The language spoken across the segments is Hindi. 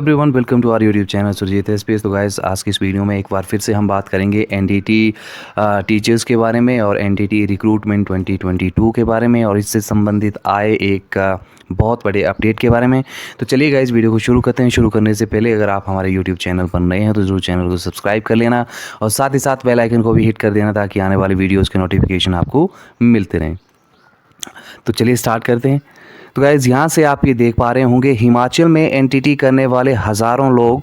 Everyone, welcome to our YouTube channel Surjeet space. तो गाइस, आज की इस वीडियो में एक बार फिर से हम बात करेंगे एनडीटी टीचर्स के बारे में और एनडीटी रिक्रूटमेंट 2022 के बारे में और इससे संबंधित आए एक बहुत बड़े अपडेट के बारे में। तो चलिए गाइस, वीडियो को शुरू करते हैं। शुरू करने से पहले अगर आप हमारे यूट्यूब चैनल पर नए हैं तो ज़रूर चैनल को सब्सक्राइब कर लेना और साथ ही साथ बेल आइकन को भी हिट कर देना ताकि आने वाली वीडियोज़ के नोटिफिकेशन आपको मिलते रहें। तो चलिए स्टार्ट करते हैं। तो गाइज़, यहाँ से आप ये देख पा रहे होंगे, हिमाचल में एनटीटी करने वाले हज़ारों लोग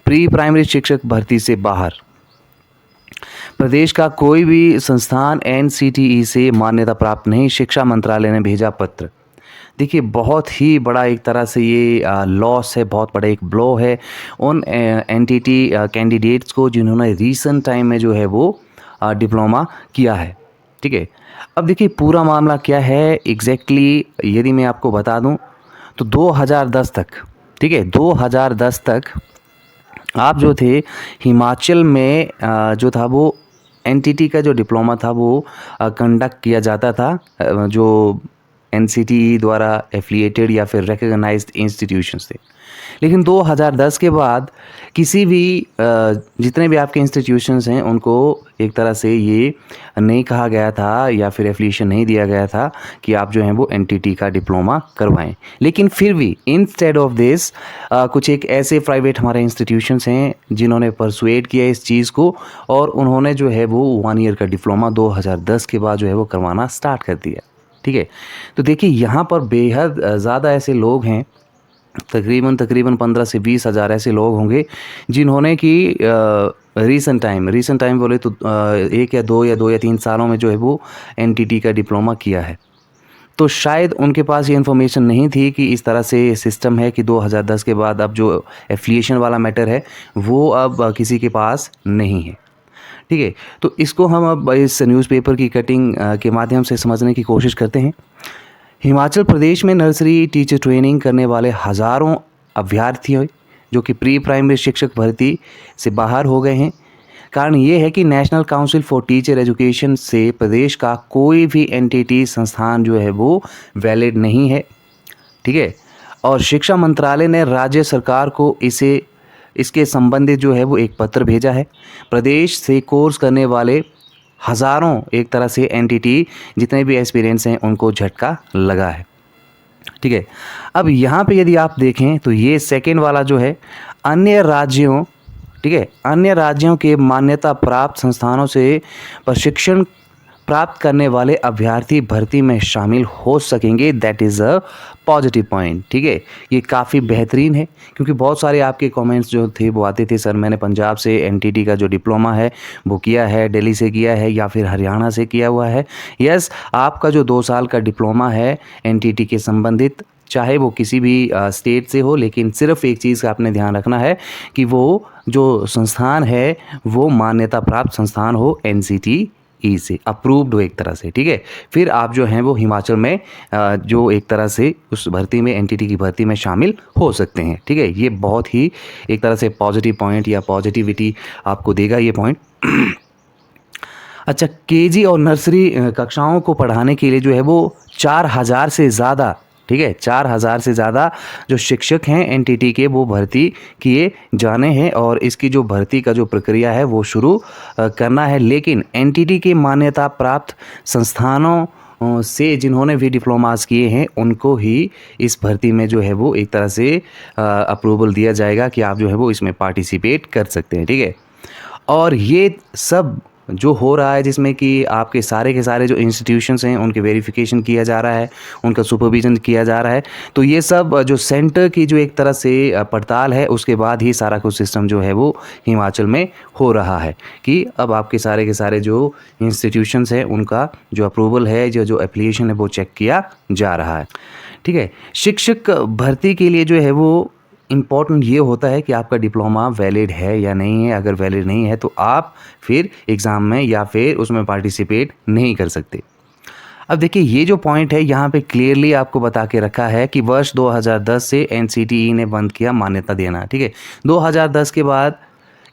प्री प्राइमरी शिक्षक भर्ती से बाहर। प्रदेश का कोई भी संस्थान एनसीटीई से मान्यता प्राप्त नहीं, शिक्षा मंत्रालय ने भेजा पत्र। देखिए, बहुत ही बड़ा एक तरह से ये लॉस है, बहुत बड़ा एक ब्लो है उन एनटीटी कैंडिडेट्स को जिन्होंने रीसेंट टाइम में जो है वो डिप्लोमा किया है। ठीक है, अब देखिए पूरा मामला क्या है एग्जैक्टली, यदि मैं आपको बता दूं तो 2010 तक, ठीक है, 2010 तक आप जो थे हिमाचल में जो था वो एनटीटी का जो डिप्लोमा था वो कंडक्ट किया जाता था, जो एनसीटीई द्वारा एफिलिएटेड या फिर रिकॉग्नाइज्ड इंस्टीट्यूशंस थे। लेकिन 2010 के बाद किसी भी जितने भी आपके इंस्टीट्यूशंस हैं उनको एक तरह से ये नहीं कहा गया था या फिर एफिलिएशन नहीं दिया गया था कि आप जो हैं वो एनटीटी का डिप्लोमा करवाएं। लेकिन फिर भी इंस्टेड ऑफ दिस कुछ एक ऐसे प्राइवेट हमारे इंस्टीट्यूशंस हैं जिन्होंने परसुएड किया इस चीज़ को और उन्होंने जो है वो 1 ईयर का डिप्लोमा 2010 के बाद जो है वो करवाना स्टार्ट कर दिया। ठीक है, तो देखिए यहाँ पर बेहद ज़्यादा ऐसे लोग हैं, तकरीबन 15 से 20 हज़ार ऐसे लोग होंगे जिन्होंने कि रीसेंट टाइम बोले तो 1 या 2 या 3 सालों में जो है वो एनटीटी का डिप्लोमा किया है। तो शायद उनके पास ये इन्फॉर्मेशन नहीं थी कि इस तरह से सिस्टम है कि 2010 के बाद अब जो एफिलिएशन वाला मैटर है वो अब किसी के पास नहीं है। ठीक है, तो इसको हम अब इस न्यूज़पेपर की कटिंग के माध्यम से समझने की कोशिश करते हैं। हिमाचल प्रदेश में नर्सरी टीचर ट्रेनिंग करने वाले हज़ारों अभ्यर्थी जो कि प्री प्राइमरी शिक्षक भर्ती से बाहर हो गए हैं। कारण ये है कि national council for teacher education से प्रदेश का कोई भी एनटीटी संस्थान जो है वो वैलिड नहीं है। ठीक है, और शिक्षा मंत्रालय ने राज्य सरकार को इसके संबंधित जो है वो एक पत्र भेजा है। प्रदेश से कोर्स करने वाले हज़ारों एक तरह से एनटीटी जितने भी एक्सपीरियंस हैं उनको झटका लगा है। ठीक है, अब यहाँ पे यदि आप देखें तो ये सेकेंड वाला जो है अन्य राज्यों, ठीक है, अन्य राज्यों के मान्यता प्राप्त संस्थानों से प्रशिक्षण प्राप्त करने वाले अभ्यर्थी भर्ती में शामिल हो सकेंगे। That is a positive point. ठीक है, ये काफ़ी बेहतरीन है क्योंकि बहुत सारे आपके कमेंट्स जो थे वो आते थे, सर मैंने पंजाब से एनटीटी का जो डिप्लोमा है वो किया है, दिल्ली से किया है या फिर हरियाणा से किया हुआ है। यस, आपका जो 2 साल का डिप्लोमा है एनटीटी के संबंधित, चाहे वो किसी भी स्टेट से हो, लेकिन सिर्फ एक चीज़ का आपने ध्यान रखना है कि वो जो संस्थान है वो मान्यता प्राप्त संस्थान हो, एनसीटीई से अप्रूव्ड हो एक तरह से। ठीक है, फिर आप जो हैं वो हिमाचल में जो एक तरह से उस भर्ती में एनटीटी की भर्ती में शामिल हो सकते हैं। ठीक है, ये बहुत ही एक तरह से पॉजिटिव पॉइंट या पॉजिटिविटी आपको देगा ये पॉइंट। अच्छा, केजी और नर्सरी कक्षाओं को पढ़ाने के लिए जो है वो 4000 से ज़्यादा, ठीक है, 4000 से ज़्यादा जो शिक्षक हैं एनटीटी के वो भर्ती किए जाने हैं और इसकी जो भर्ती का जो प्रक्रिया है वो शुरू करना है। लेकिन एनटीटी के मान्यता प्राप्त संस्थानों से जिन्होंने भी डिप्लोमास किए हैं उनको ही इस भर्ती में जो है वो एक तरह से अप्रूवल दिया जाएगा कि आप जो है वो इसमें पार्टिसिपेट कर सकते हैं। ठीक है, और ये सब जो हो रहा है जिसमें कि आपके सारे के सारे जो इंस्टीट्यूशंस हैं उनके वेरिफिकेशन किया जा रहा है, उनका सुपरविजन किया जा रहा है, तो ये सब जो सेंटर की जो एक तरह से पड़ताल है उसके बाद ही सारा कुछ सिस्टम जो है वो हिमाचल में हो रहा है कि अब आपके सारे के सारे जो इंस्टीट्यूशंस हैं उनका जो अप्रूवल है, जो एप्लीकेशन है वो चेक किया जा रहा है। ठीक है, शिक्षक भर्ती के लिए जो है वो इम्पॉर्टेंट ये होता है कि आपका डिप्लोमा वैलिड है या नहीं है। अगर वैलिड नहीं है तो आप फिर एग्ज़ाम में या फिर उसमें पार्टिसिपेट नहीं कर सकते। अब देखिए, ये जो पॉइंट है यहाँ पे क्लियरली आपको बता के रखा है कि वर्ष 2010 से एनसीटीई ने बंद किया मान्यता देना। ठीक है, 2010 के बाद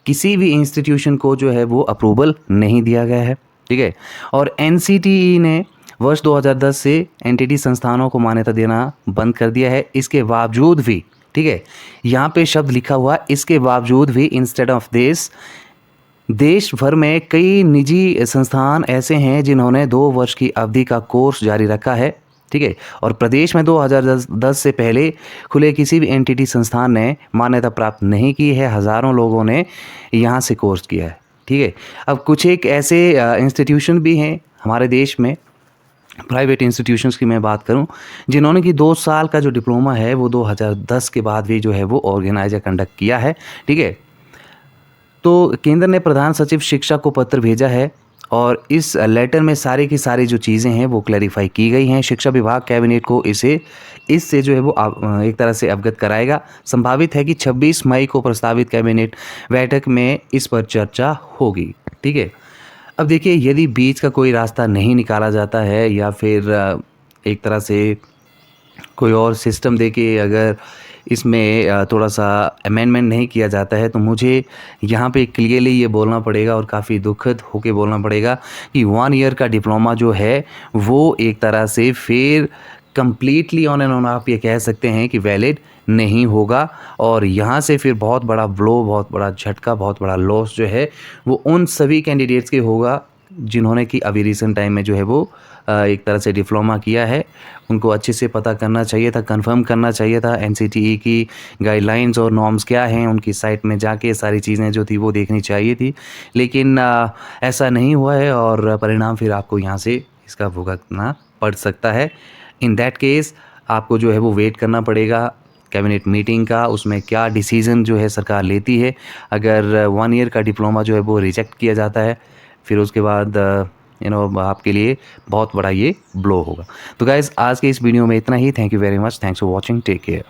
किसी भी इंस्टीट्यूशन को जो है वो अप्रूवल नहीं दिया गया है। ठीक है, और एनसीटीई ने वर्ष 2010 से एनटीटी संस्थानों को मान्यता देना बंद कर दिया है। इसके बावजूद भी ठीक है, यहाँ पे शब्द लिखा हुआ, इसके बावजूद भी इंस्टेड ऑफ दिस, देश भर में कई निजी संस्थान ऐसे हैं जिन्होंने 2 वर्ष की अवधि का कोर्स जारी रखा है। ठीक है, और प्रदेश में 2010 से पहले खुले किसी भी एनटीटी संस्थान ने मान्यता प्राप्त नहीं की है। हज़ारों लोगों ने यहाँ से कोर्स किया है। ठीक है, अब कुछ एक ऐसे इंस्टीट्यूशन भी हैं हमारे देश में, प्राइवेट इंस्टीट्यूशंस की मैं बात करूं, जिन्होंने कि 2 साल का जो डिप्लोमा है वो 2010 के बाद भी जो है वो ऑर्गेनाइज या कंडक्ट किया है। ठीक है, तो केंद्र ने प्रधान सचिव शिक्षा को पत्र भेजा है और इस लेटर में सारी की सारी जो चीज़ें हैं वो क्लैरिफाई की गई हैं। शिक्षा विभाग कैबिनेट को इससे जो है वो एक तरह से अवगत कराएगा। संभावित है कि 26 मई को प्रस्तावित कैबिनेट बैठक में इस पर चर्चा होगी। ठीक है, अब देखिए, यदि बीच का कोई रास्ता नहीं निकाला जाता है या फिर एक तरह से कोई और सिस्टम देके अगर इसमें थोड़ा सा अमेंडमेंट नहीं किया जाता है, तो मुझे यहाँ पे क्लियरली ये बोलना पड़ेगा और काफ़ी दुखद होके बोलना पड़ेगा कि 1 ईयर का डिप्लोमा जो है वो एक तरह से फिर कंप्लीटली ऑन एंड ऑन आप ये कह सकते हैं कि वैलिड नहीं होगा। और यहाँ से फिर बहुत बड़ा ब्लो, बहुत बड़ा झटका, बहुत बड़ा लॉस जो है वो उन सभी कैंडिडेट्स के होगा जिन्होंने कि अभी रिसेंट टाइम में जो है वो एक तरह से डिप्लोमा किया है। उनको अच्छे से पता करना चाहिए था, कंफर्म करना चाहिए था एनसीटीई की गाइडलाइंस और नॉर्म्स क्या हैं, उनकी साइट में जाके सारी चीज़ें जो थी वो देखनी चाहिए थी। लेकिन ऐसा नहीं हुआ है और परिणाम फिर आपको यहाँ से इसका भुगतना पड़ सकता है। इन दैट केस आपको जो है वो वेट करना पड़ेगा कैबिनेट मीटिंग का, उसमें क्या डिसीज़न जो है सरकार लेती है। अगर 1 ईयर का डिप्लोमा जो है वो रिजेक्ट किया जाता है, फिर उसके बाद आपके लिए बहुत बड़ा ये ब्लो होगा। तो गाइज़, आज के इस वीडियो में इतना ही। Thank you very much, thanks for watching, take care.